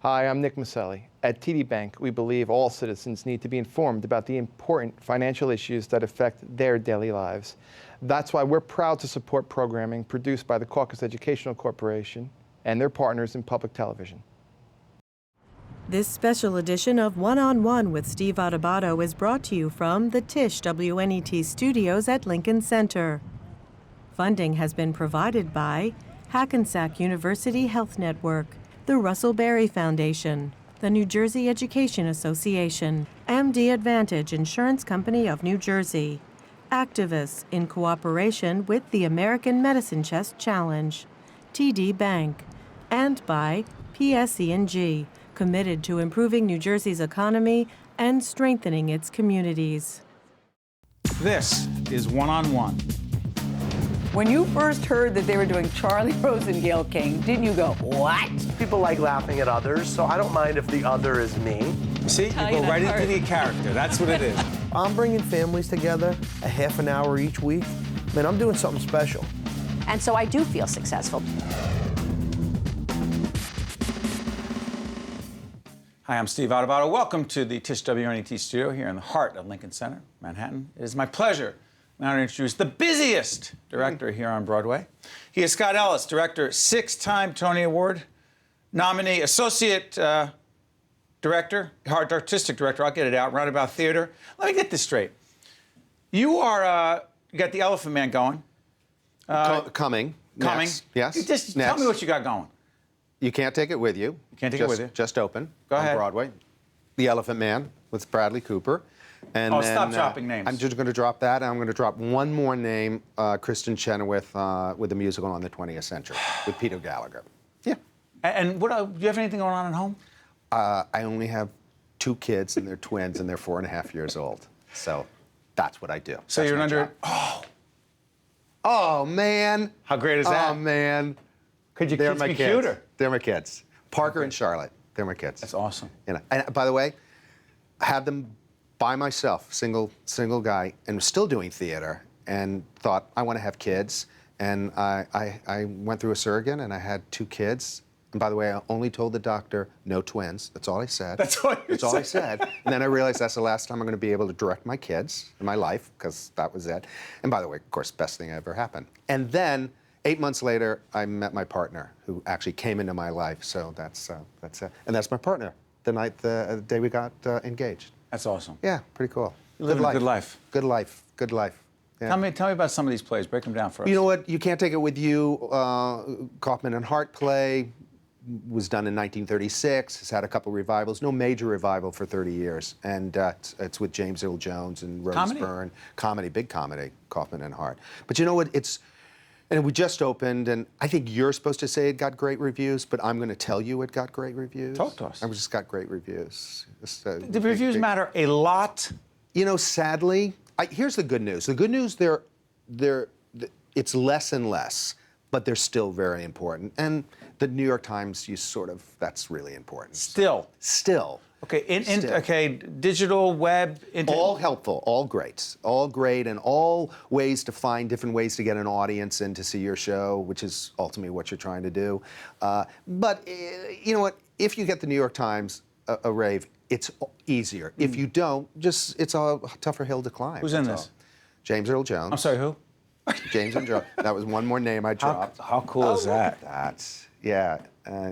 Hi, I'm Nick Maselli. At TD Bank, we believe all citizens need to be informed about the important financial issues that affect their daily lives. That's why we're proud to support programming produced by the Caucus Educational Corporation and their partners in public television. This special edition of One-on-One with Steve Adubato is brought to you from the Tisch WNET studios at Lincoln Center. Funding has been provided by Hackensack University Health Network, the Russell Berry Foundation, the New Jersey Education Association, MD Advantage Insurance Company of New Jersey, Activists in cooperation with the American Medicine Chest Challenge, TD Bank, and by PSE&G, committed to improving New Jersey's economy and strengthening its communities. This is One-on-One. When you first heard that they were doing Charlie Rose and Gayle King, didn't you go, what? People like laughing at others, so I don't mind if the other is me. See, you go right into the character. That's what it is. I'm bringing families together a half an hour each week. Man, I'm doing something special. And so I do feel successful. Hi, I'm Steve Adubato. Welcome to the Tisch WNET studio here in the heart of Lincoln Center, Manhattan. It is my pleasure now to introduce the busiest director here on Broadway. He is Scott Ellis, director, 6-time Tony Award nominee, associate director, artistic director, I'll get it out, roundabout theater. Let me get this straight. You are, you got the Elephant Man going. Coming. Next. Yes. Just Next. tell me what you got going. You Can't Take It With You. You Can't Take It With You. Just open. Go on ahead. Broadway. The Elephant Man with Bradley Cooper. And Oh, then, stop dropping names. I'm just going to drop that. I'm going to drop one more name, Kristen Chenoweth, with the musical on the 20th century with Peter Gallagher. Yeah. And what, do you have anything going on at home? I only have 2 kids, and they're twins, and they're 4.5 years old. So that's what I do. So That's you're my under. job. Oh, man. How great is that? Oh, man. Could your They're kids my be kids. cuter? They're my kids. Parker and Charlotte. They're my kids. That's awesome. You know, and by the way, I had them by myself, single guy, and was still doing theater, and thought I want to have kids. And I went through a surrogate, and I had 2 kids. And by the way, I only told the doctor no twins. That's all I said. That's all I said. And then I realized that's the last time I'm going to be able to direct my kids in my life, because that was it. And by the way, of course, best thing ever happened. And then 8 months later, I met my partner, who actually came into my life. So that's it. And that's my partner. The day we got engaged. That's awesome. Yeah, pretty cool. You're living a good life. Good life. Good life. Yeah. Tell me about some of these plays. Break them down for us. You know what? You Can't Take It With You. Kaufman and Hart play was done in 1936. It's had a couple revivals. No major revival for 30 years. And it's with James Earl Jones and Rose Comedy? Byrne. Comedy, big comedy. Kaufman and Hart. But you know what? And we just opened, and I think you're supposed to say it got great reviews, but I'm going to tell you it got great reviews. Talk to us. It just got great reviews. The reviews matter a lot. You know, sadly, here's the good news. The good news, it's less and less, but they're still very important. And the New York Times, that's really important. Still. Okay, Still. okay, digital, web, All helpful, all great, and all ways to find different ways to get an audience in to see your show, which is ultimately what you're trying to do. But you know what? If you get the New York Times a rave, it's easier. If you don't, it's a tougher hill to climb. Who's in this? James Earl Jones. I'm sorry, who? James Earl Jones. That was one more name I dropped. How cool is that? Yeah,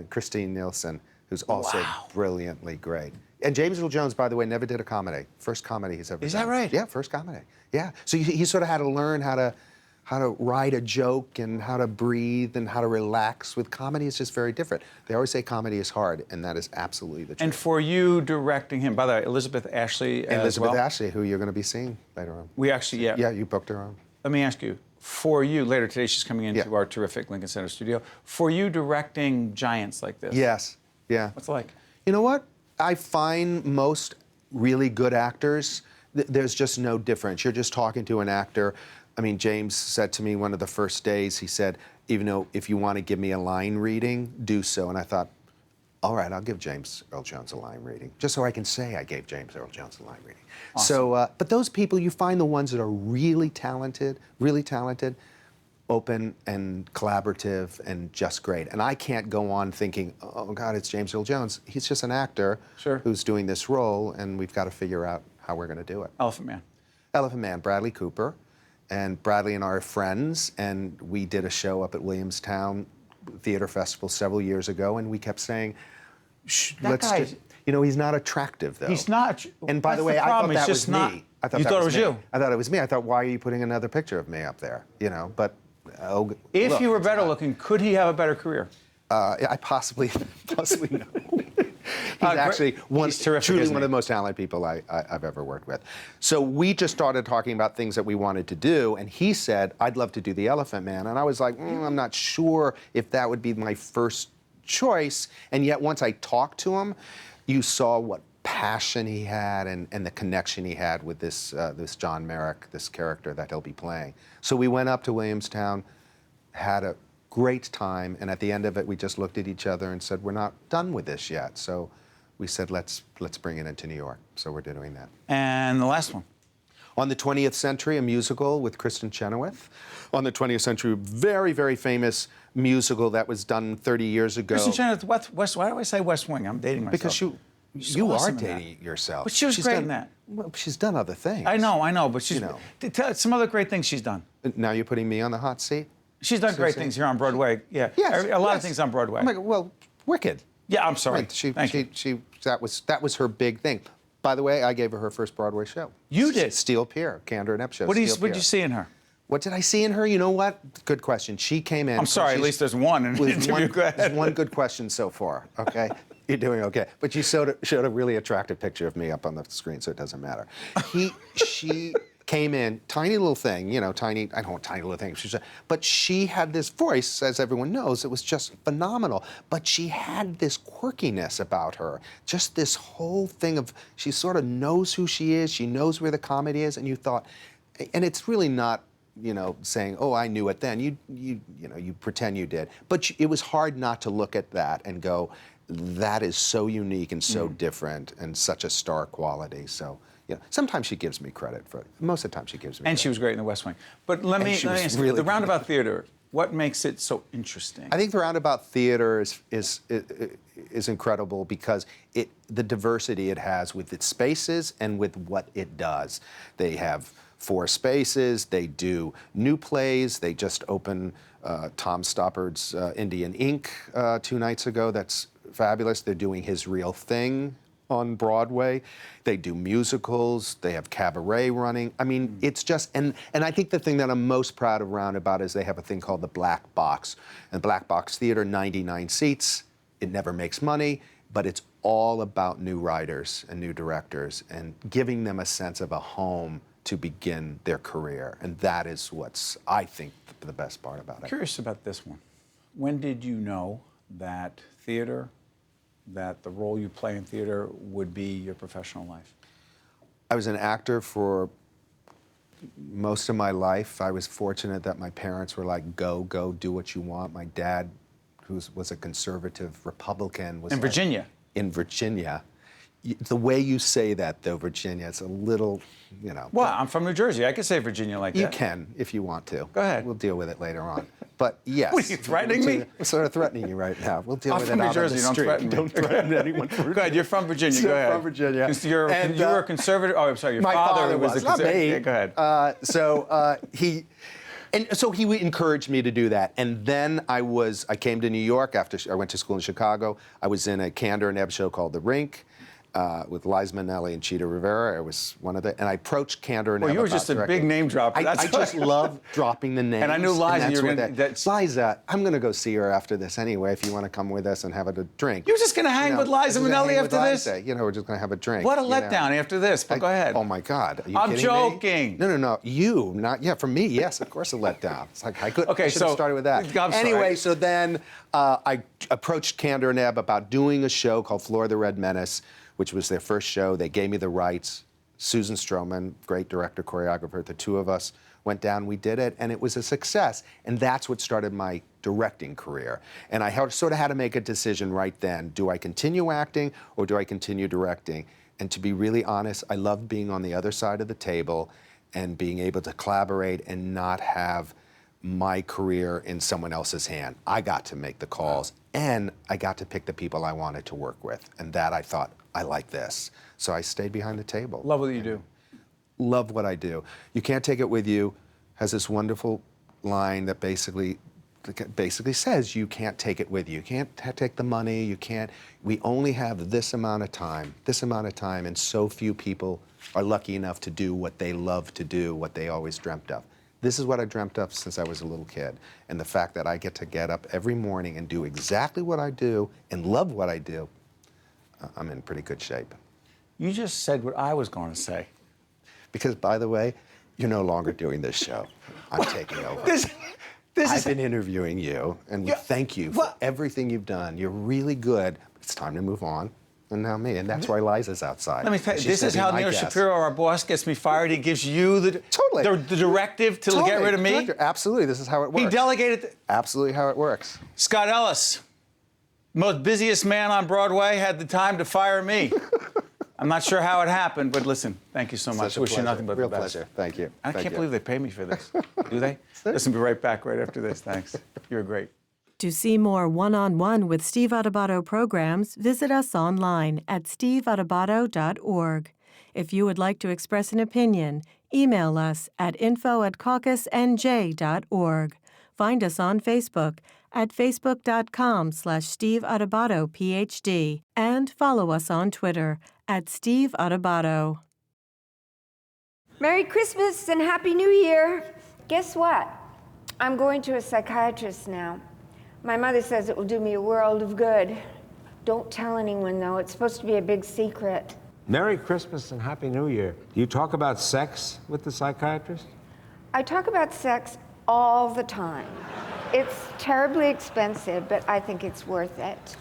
Christine Nielsen, who's also brilliantly great. And James Earl Jones, by the way, never did a comedy. First comedy he's ever done. Is that right? Yeah, first comedy. Yeah. So he sort of had to learn how to write a joke and how to breathe and how to relax. With comedy, it's just very different. They always say comedy is hard, and that is absolutely the truth. And for you directing him, by the way, Elizabeth Ashley Elizabeth as well? Ashley, who you're going to be seeing later on. We actually, yeah. Yeah, you booked her on. Let me ask you, for you, later today she's coming into our terrific Lincoln Center studio. For you directing giants like this. Yes, yeah. What's it like? You know what? I find most really good actors, there's just no difference. You're just talking to an actor. I mean, James said to me one of the first days, he said, even though if you want to give me a line reading, do so. And I thought, all right, I'll give James Earl Jones a line reading, just so I can say I gave James Earl Jones a line reading. Awesome. So, but those people, you find the ones that are really talented, open and collaborative and just great. And I can't go on thinking, oh God, it's James Earl Jones. He's just an actor who's doing this role, and we've got to figure out how we're going to do it. Elephant Man. Elephant Man, Bradley Cooper. And Bradley and I are friends, and we did a show up at Williamstown Theater Festival several years ago, and we kept saying, let's just, you know, he's not attractive, though. He's not. And by the way, I thought that was me. I thought you that thought it was was me. you? I thought it was me. I thought, why are you putting another picture of me up there? You know, but if look, he were better looking, could he have a better career? I possibly no. He's actually he's terrific, truly isn't one he? of the most talented people I've ever worked with. So we just started talking about things that we wanted to do, and he said, I'd love to do The Elephant Man. And I was like, I'm not sure if that would be my first choice. And yet once I talked to him, you saw what passion he had and the connection he had with this John Merrick, this character that he'll be playing. So we went up to Williamstown, had a great time, and at the end of it, we just looked at each other and said, we're not done with this yet. So we said, let's bring it into New York. So we're doing that. And the last one. On the 20th Century, a musical with Kristen Chenoweth. On the 20th Century, very, very famous musical that was done 30 years ago. Kristen Chenoweth, why do I say West Wing? I'm dating myself. Because you awesome are in that. dating yourself. But she was great in that. Well, she's done other things. I know, but she's, You know. tell some other great things she's done. Now you're putting me on the hot seat? She's done great Seriously? things here on Broadway. Yeah, Yes, a lot of yes. things on Broadway. Oh my God, well, Wicked. Yeah, I'm sorry. Right, Thank you. that was her big thing. By the way, I gave her first Broadway show. You did? Steel Pier, Candor and Ebb show. What Steel did you Pier. see in her? What did I see in her? You know what? Good question. She came in. I'm sorry, at least there's one in the interview. Go ahead. There's one good question so far, okay? You're doing okay. But you showed a really attractive picture of me up on the screen, so it doesn't matter. She came in, tiny little thing, you know, tiny little thing. But she had this voice, as everyone knows, it was just phenomenal. But she had this quirkiness about her, just this whole thing of, she sort of knows who she is, she knows where the comedy is, and you thought, and it's really not, you know, saying, oh, I knew it then. You pretend you did. But it was hard not to look at that and go, that is so unique and so different and such a star quality. So, yeah, sometimes she gives me credit for it. Most of the time she gives me credit. And she was great in the West Wing. But let me ask you, the Roundabout Theater, what makes it so interesting? I think the Roundabout Theater is incredible because the diversity it has with its spaces and with what it does. They have 4 spaces. They do new plays. They just opened Tom Stoppard's Indian Ink 2 nights ago. That's fabulous. They're doing His Real Thing on Broadway. They do musicals. They have cabaret running. I mean, it's just, and I think the thing that I'm most proud of Roundabout is they have a thing called the Black Box. And Black Box Theater, 99 seats. It never makes money, but it's all about new writers and new directors and giving them a sense of a home to begin their career. And that is what's, I think, the best part about it. Curious about this one. When did you know that theater, that the role you play in theater would be your professional life? I was an actor for most of my life. I was fortunate that my parents were like, go, do what you want. My dad, who was a conservative Republican, was in Virginia. In Virginia. The way you say that, though, Virginia, it's a little, you know. Well, I'm from New Jersey. I could say Virginia like that. You can, if you want to. Go ahead. We'll deal with it later on. But yes. What, are you threatening me? I'm sort of threatening you right now. We'll deal I'm with from it New out Jersey. on the Don't street. threaten me. Don't threaten anyone. Go ahead. You're from Virginia. So Go ahead. From Virginia. You were a conservative. Oh, I'm sorry. Your My father was a not conservative. me. Yeah, go ahead. So he encouraged me to do that. And then I came to New York after I went to school in Chicago. I was in a Candor and Ebb show called The Rink. With Liza Minnelli and Cheetah Rivera. I was one of and I approached Candor and Ebb. Well, you were just a big name dropper. I just love dropping the names. And I knew Liza. You were Liza, I'm going to go see her after this anyway. If you want to come with us and have a drink. You were just going to hang with Liza Minnelli after this? You know, we're just going to have a drink. What a letdown after this. But go ahead. Oh my God. Are you I'm kidding joking. Me? No. You, not yeah. For me, yes, of course, a letdown. It's like I should have started with that. I'm anyway, sorry. so then I approached Candor and Ebb about doing a show called Floor the Red Menace, which was their first show. They gave me the rights. Susan Stroman, great director, choreographer, the two of us went down, we did it, and it was a success. And that's what started my directing career. And I sort of had to make a decision right then. Do I continue acting or do I continue directing? And to be really honest, I loved being on the other side of the table and being able to collaborate and not have my career in someone else's hand. I got to make the calls, and I got to pick the people I wanted to work with. And that I thought, I like this. So I stayed behind the table. Love what you do. Love what I do. You can't take it with you has this wonderful line that basically says you can't take it with you. You can't take the money, you can't. We only have this amount of time, and so few people are lucky enough to do what they love to do, what they always dreamt of. This is what I dreamt of since I was a little kid. And the fact that I get to get up every morning and do exactly what I do and love what I do, I'm in pretty good shape. You just said what I was going to say. Because, by the way, you're no longer doing this show. I'm taking over. I've been interviewing you, and we thank you for everything you've done. You're really good. It's time to move on. And now me, and that's why Liza's outside. Let me tell you, this is how Neil Shapiro, our boss, gets me fired. He gives you the directive to get rid of me. Director. Absolutely, this is how it works. He delegated. Absolutely how it works. Scott Ellis, most busiest man on Broadway, had the time to fire me. I'm not sure how it happened, but listen, thank you so much. Wish you nothing but the best. Real pleasure. Thank you. I can't believe they pay me for this. Do they? Listen, be right back right after this. Thanks. You're great. To see more one-on-one with Steve Adubato programs, visit us online at steveadubato.org. If you would like to express an opinion, email us at info@caucusnj.org. Find us on Facebook at facebook.com/Steve Adubato PhD and follow us on Twitter at Steve Adubato. Merry Christmas and Happy New Year. Guess what? I'm going to a psychiatrist now. My mother says it will do me a world of good. Don't tell anyone, though. It's supposed to be a big secret. Merry Christmas and Happy New Year. Do you talk about sex with the psychiatrist? I talk about sex all the time. It's terribly expensive, but I think it's worth it.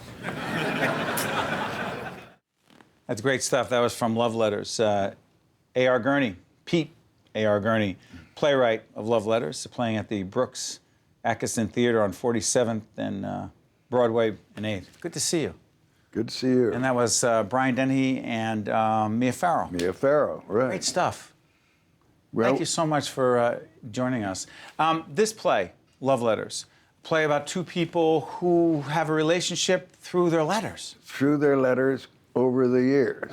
That's great stuff. That was from Love Letters. A.R. Gurney, Pete A.R. Gurney, playwright of Love Letters, playing at the Brooks Atkinson Theater on 47th and Broadway and 8th. Good to see you. Good to see you. And that was Brian Dennehy and Mia Farrow. Mia Farrow, right. Great stuff. Well, thank you so much for joining us. This play, Love Letters, a play about two people who have a relationship through their letters. Through their letters over the years.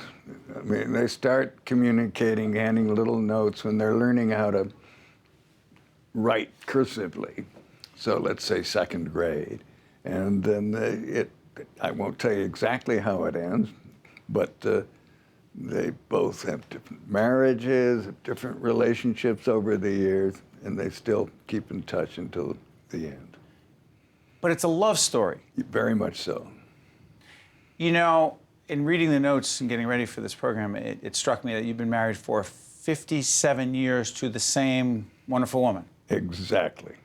I mean, they start communicating, handing little notes when they're learning how to write cursively. So let's say second grade. And then I won't tell you exactly how it ends, but they both have different marriages, different relationships over the years, and they still keep in touch until the end. But it's a love story. Very much so. You know, in reading the notes and getting ready for this program, it struck me that you've been married for 57 years to the same wonderful woman. Exactly.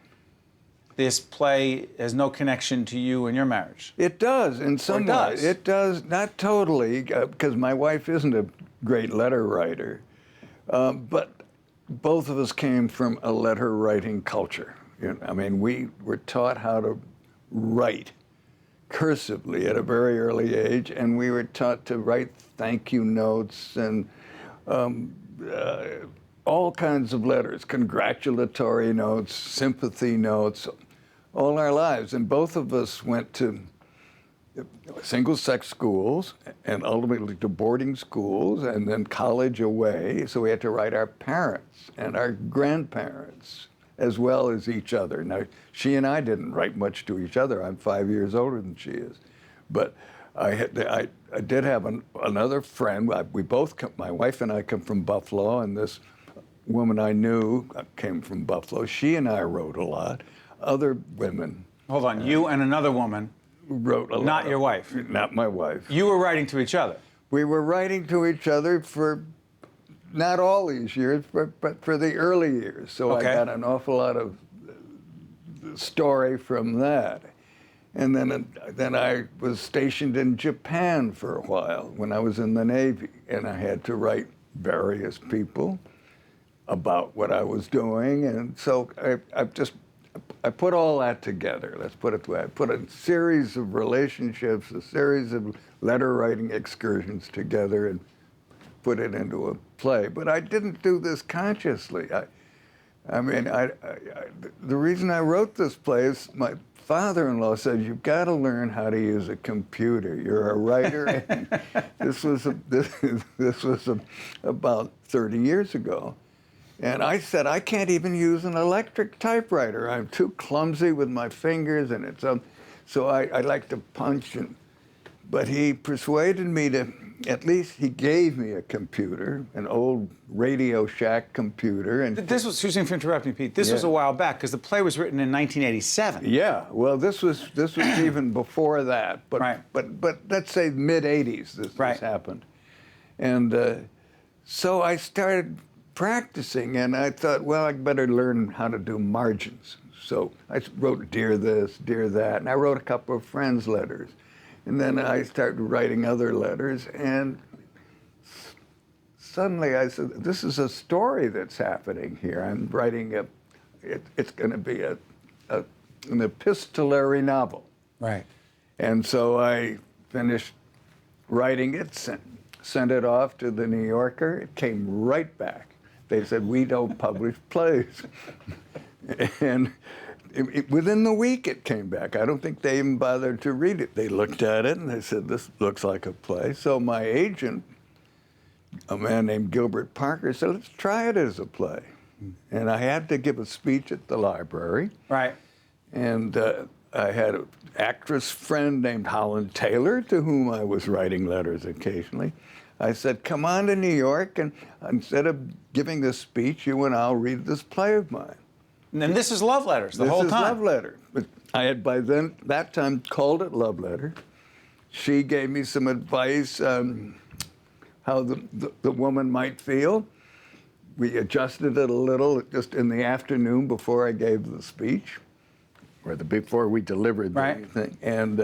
This play has no connection to you and your marriage. It does, in some ways. It does, not totally, because my wife isn't a great letter writer, but both of us came from a letter writing culture. You know, I mean, we were taught how to write cursively at a very early age, and we were taught to write thank you notes and all kinds of letters, congratulatory notes, sympathy notes, all our lives. And both of us went to single-sex schools and ultimately to boarding schools and then college away. So we had to write our parents and our grandparents as well as each other. Now, she and I didn't write much to each other. I'm 5 years older than she is. But I did have another friend. My wife and I come from Buffalo, and this woman I knew came from Buffalo. She and I wrote a lot. Other women. Hold on, you and another woman wrote a lot. Not your wife. Not my wife. You were writing to each other. We were writing to each other for not all these years, but for the early years. So I got an awful lot of story from that. And then I was stationed in Japan for a while when I was in the Navy, and I had to write various people about what I was doing, and so I put all that together. Let's put it that way. I put a series of relationships, a series of letter writing excursions together, and put it into a play. But I didn't do this consciously. I mean, the reason I wrote this play is my father-in-law said, you've got to learn how to use a computer. You're a writer. And this was about 30 years ago. And I said, I can't even use an electric typewriter. I'm too clumsy with my fingers, and so I like to punch. But he persuaded me to, at least he gave me a computer, an old Radio Shack computer. And this was, excuse me for interrupting, Pete, this was a while back, because the play was written in 1987. Yeah, well, this was even before that. But, right. but let's say mid-'80s this happened. And so I started practicing, and I thought, well, I better learn how to do margins. So I wrote Dear This, Dear That, and I wrote a couple of friends' letters. And then I started writing other letters, and suddenly I said, this is a story that's happening here. I'm writing it's going to be an epistolary novel. Right. And so I finished writing it, sent it off to the New Yorker. It came right back. They said, we don't publish plays. And within the week it came back. I don't think they even bothered to read it. They looked at it and they said, this looks like a play. So my agent, a man named Gilbert Parker, said, let's try it as a play. And I had to give a speech at the library. Right. And I had an actress friend named Holland Taylor, to whom I was writing letters occasionally. I said, come on to New York, and instead of giving this speech, you and I'll read this play of mine. And this is Love Letters the whole time. This is Love Letter. But I had by then, that time, called it Love Letter. She gave me some advice how the woman might feel. We adjusted it a little just in the afternoon before I gave the speech, or before we delivered the thing. And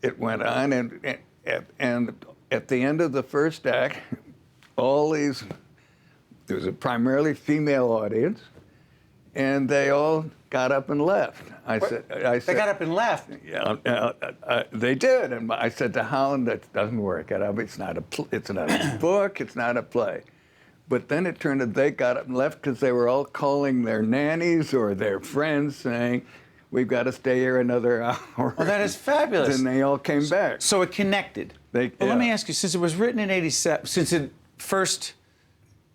it went on, and at the end of the first act, there was a primarily female audience, and they all got up and left. I said, they got up and left? Yeah, they did. And I said to Holland, that doesn't work. It's not a book, it's not a play. But then it turned out they got up and left because they were all calling their nannies or their friends saying, we've got to stay here another hour. Oh, that is fabulous. And they all came back. So it connected. Let me ask you, since it was written in 87, since it first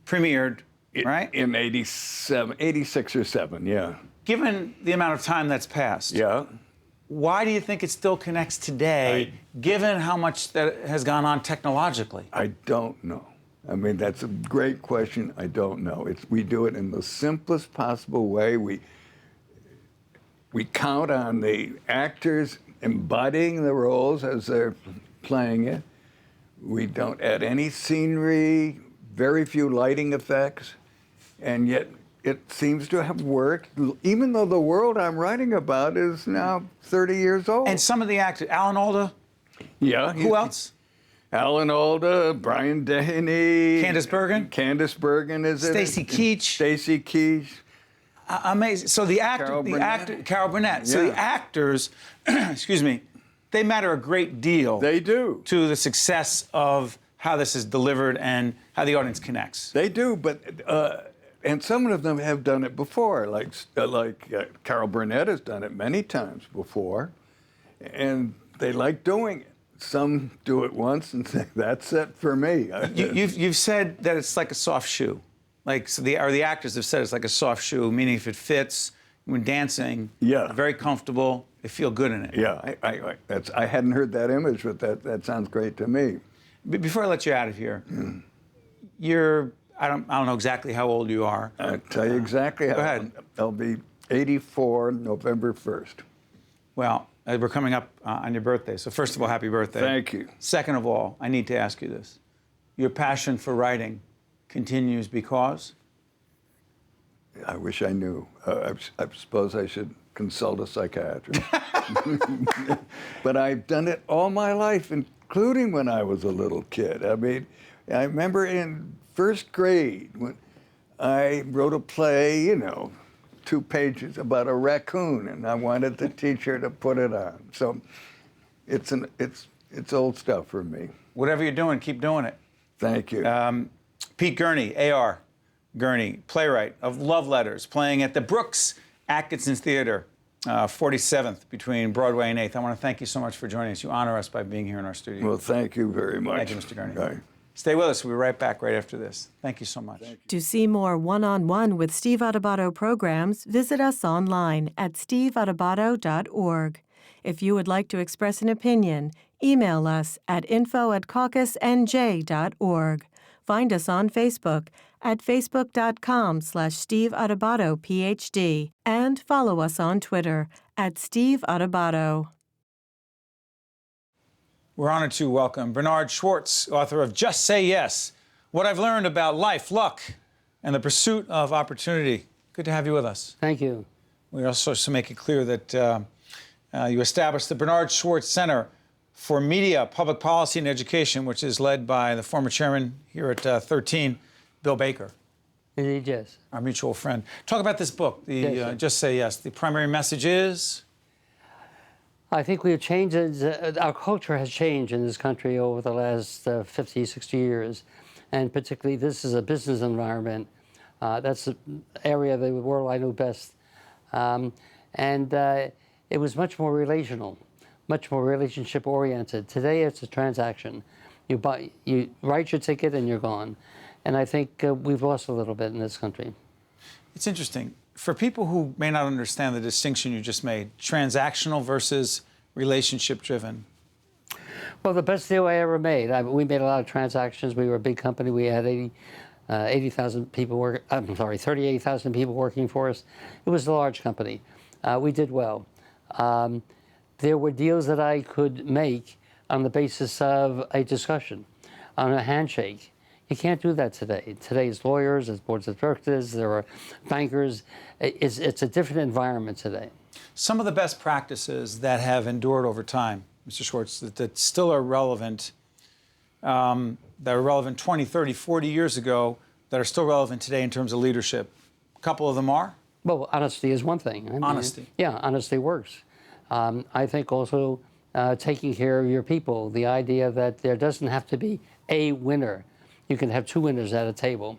premiered, right? In 86 or 7, yeah. Given the amount of time that's passed, yeah, why do you think it still connects today, given how much that has gone on technologically? I don't know. I mean, that's a great question. I don't know. We do it in the simplest possible way. We count on the actors embodying the roles as they're playing it. We don't add any scenery, very few lighting effects, and yet it seems to have worked, even though the world I'm writing about is now 30 years old. And some of the actors, Alan Alda? Yeah. Who else? Alan Alda, Brian Denny. Candice Bergen? Candice Bergen is in it. Stacy Keach. Stacy Keach. Amazing. So the actor, Carol Burnett. Yeah. So the actors, excuse me, they matter a great deal. They do. To the success of how this is delivered and how the audience connects. They do, but and some of them have done it before, like Carol Burnett has done it many times before, and they like doing it. Some do it once and say, that's it for me. You've said that it's like a soft shoe. Like, so the actors have said it's like a soft shoe, meaning if it fits, when dancing, very comfortable, they feel good in it. Yeah, I hadn't heard that image, but that sounds great to me. Before I let you out of here, I don't know exactly how old you are. I'll tell you exactly how. Go ahead. I'll be 84 November 1st. Well, we're coming up on your birthday, so first of all, happy birthday. Thank you. Second of all, I need to ask you this. Your passion for writing continues because? I wish I knew. I suppose I should consult a psychiatrist. But I've done it all my life, including when I was a little kid. I mean, I remember in first grade when I wrote a play, 2 pages about a raccoon, and I wanted the teacher to put it on. So it's old stuff for me. Whatever you're doing, keep doing it. Thank you. Pete Gurney, AR, Gurney, playwright of Love Letters, playing at the Brooks Atkinson Theater, 47th between Broadway and 8th. I want to thank you so much for joining us. You honor us by being here in our studio. Well, thank you very much. Thank you, Mr. Gurney. Bye. Stay with us. We'll be right back right after this. Thank you so much. To see more one-on-one with Steve Adubato programs, visit us online at steveadubato.org. If you would like to express an opinion, email us at info@caucusnj.org. Find us on Facebook at facebook.com/Steve Adubato, PhD, and follow us on Twitter at Steve Adubato. We're honored to welcome Bernard Schwartz, author of Just Say Yes, What I've Learned About Life, Luck, and the Pursuit of Opportunity. Good to have you with us. Thank you. We also to make it clear that you established the Bernard Schwartz Center for Media, Public Policy, and Education, which is led by the former chairman here at 13, Bill Baker. Indeed, yes. Our mutual friend. Talk about this book, Yes, Just Say Yes. The primary message is? I think we have changed, our culture has changed in this country over the last 50, 60 years. And particularly, this is a business environment. That's the area of the world I know best. It was much more relational, much more relationship-oriented. Today, it's a transaction. You write your ticket and you're gone. And I think we've lost a little bit in this country. It's interesting. For people who may not understand the distinction you just made, transactional versus relationship-driven. Well, the best deal I ever made. We made a lot of transactions. We were a big company. We had 80,000 people 38,000 people working for us. It was a large company. We did well. There were deals that I could make on the basis of a discussion, on a handshake. You can't do that today. Today's lawyers, there's boards of directors, there are bankers. It's a different environment today. Some of the best practices that have endured over time, Mr. Schwartz, that still are relevant, that were relevant 20, 30, 40 years ago, that are still relevant today in terms of leadership. A couple of them are? Well, honesty is one thing. I mean, honesty. Yeah, honesty works. I think also taking care of your people, the idea that there doesn't have to be a winner. You can have two winners at a table.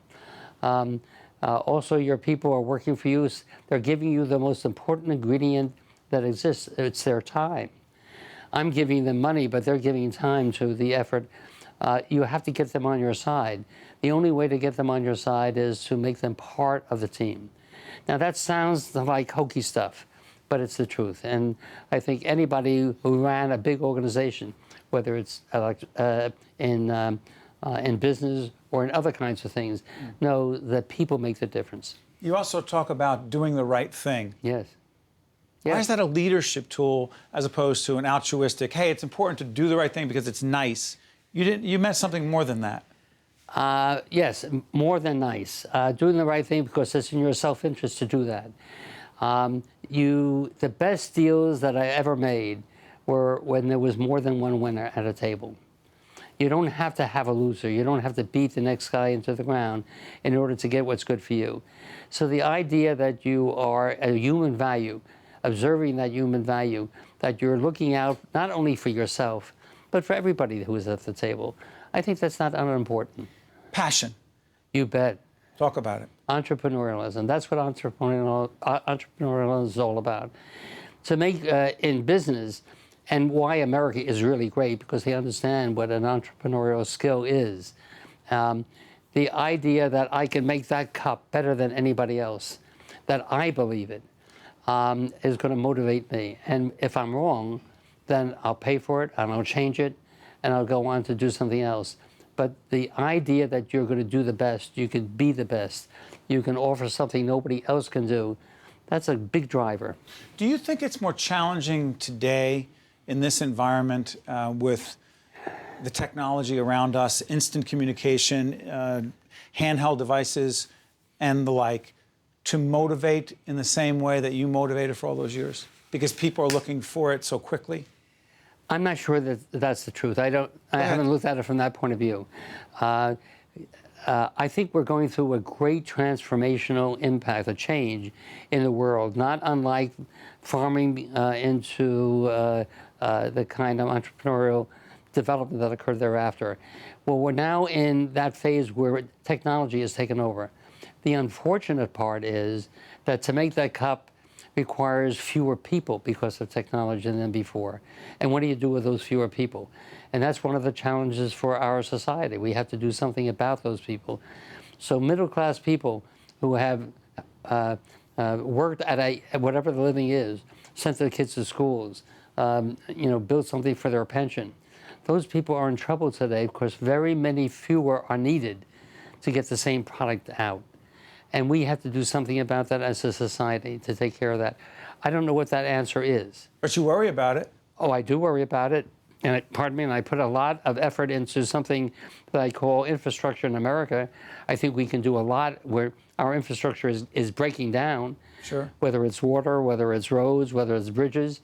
Also, your people are working for you. They're giving you the most important ingredient that exists. It's their time. I'm giving them money, but they're giving time to the effort. You have to get them on your side. The only way to get them on your side is to make them part of the team. Now, that sounds like hokey stuff, but it's the truth. And I think anybody who ran a big organization, whether it's in business or in other kinds of things, know that people make the difference. You also talk about doing the right thing. Yes. Why is that a leadership tool as opposed to an altruistic, hey, it's important to do the right thing because it's nice? You meant something more than that. Yes, more than nice. Doing the right thing because it's in your self-interest to do that. The best deals that I ever made were when there was more than one winner at a table. You don't have to have a loser. You don't have to beat the next guy into the ground in order to get what's good for you. So the idea that you are a human value, observing that human value, that you're looking out not only for yourself, but for everybody who is at the table, I think that's not unimportant. Passion. You bet. Talk about it. Entrepreneurialism. That's what entrepreneurialism is all about. To make in business, and why America is really great, because they understand what an entrepreneurial skill is. The idea that I can make that cup better than anybody else, that I believe it, is going to motivate me. And if I'm wrong, then I'll pay for it, and I'll change it, and I'll go on to do something else. But the idea that you're going to do the best, you can be the best, you can offer something nobody else can do, that's a big driver. Do you think it's more challenging today in this environment with the technology around us, instant communication, handheld devices, and the like, to motivate in the same way that you motivated for all those years? Because people are looking for it so quickly? I'm not sure that that's the truth. I haven't looked at it from that point of view. I think we're going through a great transformational impact, a change in the world, not unlike farming into the kind of entrepreneurial development that occurred thereafter. Well, we're now in that phase where technology has taken over. The unfortunate part is that to make that cup requires fewer people because of technology than before. And what do you do with those fewer people? And that's one of the challenges for our society. We have to do something about those people. So middle-class people who have worked at whatever the living is, sent their kids to schools, built something for their pension. Those people are in trouble today because very many fewer are needed to get the same product out. And we have to do something about that as a society to take care of that. I don't know what that answer is. But you worry about it. Oh, I do worry about it. And and I put a lot of effort into something that I call infrastructure in America. I think we can do a lot where our infrastructure is breaking down. Sure. Whether it's water, whether it's roads, whether it's bridges.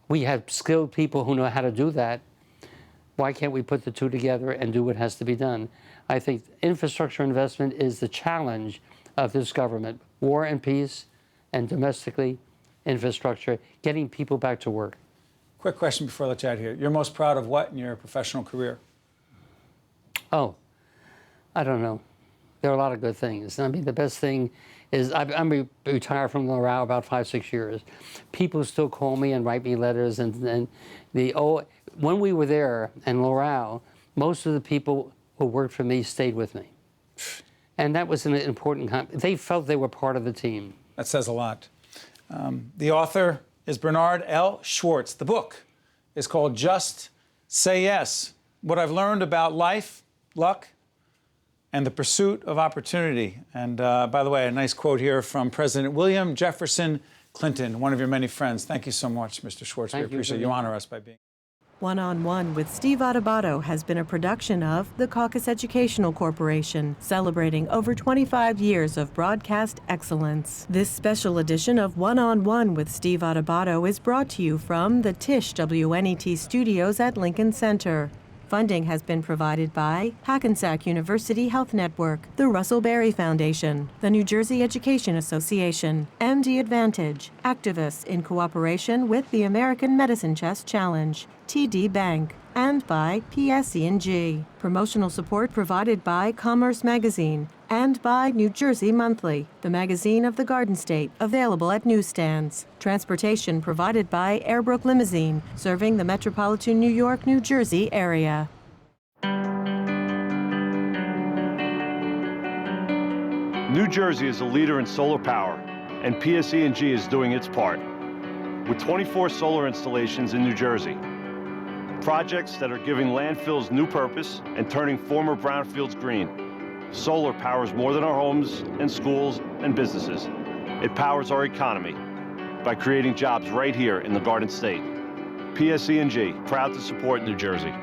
We have skilled people who know how to do that. Why can't we put the two together and do what has to be done? I think infrastructure investment is the challenge of this government. War and peace, and domestically, infrastructure, getting people back to work. Quick question before I let you out here. You're most proud of what in your professional career? Oh, I don't know. There are a lot of good things. I mean, the best thing is I'm retired from L'Oreal about 5-6 years. People still call me and write me letters. When we were there in L'Oreal, most of the people who worked for me stayed with me. And that was an important, they felt they were part of the team. That says a lot. The author is Bernard L. Schwartz. The book is called Just Say Yes, What I've Learned About Life, Luck, and the Pursuit of Opportunity. And by the way, a nice quote here from President William Jefferson Clinton, one of your many friends. Thank you so much, Mr. Schwartz. We appreciate you honor us by being. One-on-One with Steve Adubato has been a production of the Caucus Educational Corporation, celebrating over 25 years of broadcast excellence. This special edition of One-on-One with Steve Adubato is brought to you from the Tisch WNET studios at Lincoln Center. Funding has been provided by Hackensack University Health Network, the Russell Berry Foundation, the New Jersey Education Association, MD Advantage, activists in cooperation with the American Medicine Chest Challenge, TD Bank, and by PSE&G. Promotional support provided by Commerce Magazine and by New Jersey Monthly, the magazine of the Garden State, available at newsstands. Transportation provided by Airbrook Limousine, serving the metropolitan New York, New Jersey area. New Jersey is a leader in solar power, and PSE&G is doing its part. With 24 solar installations in New Jersey, projects that are giving landfills new purpose and turning former brownfields green. Solar powers more than our homes and schools and businesses. It powers our economy by creating jobs right here in the Garden State. PSE&G, proud to support New Jersey.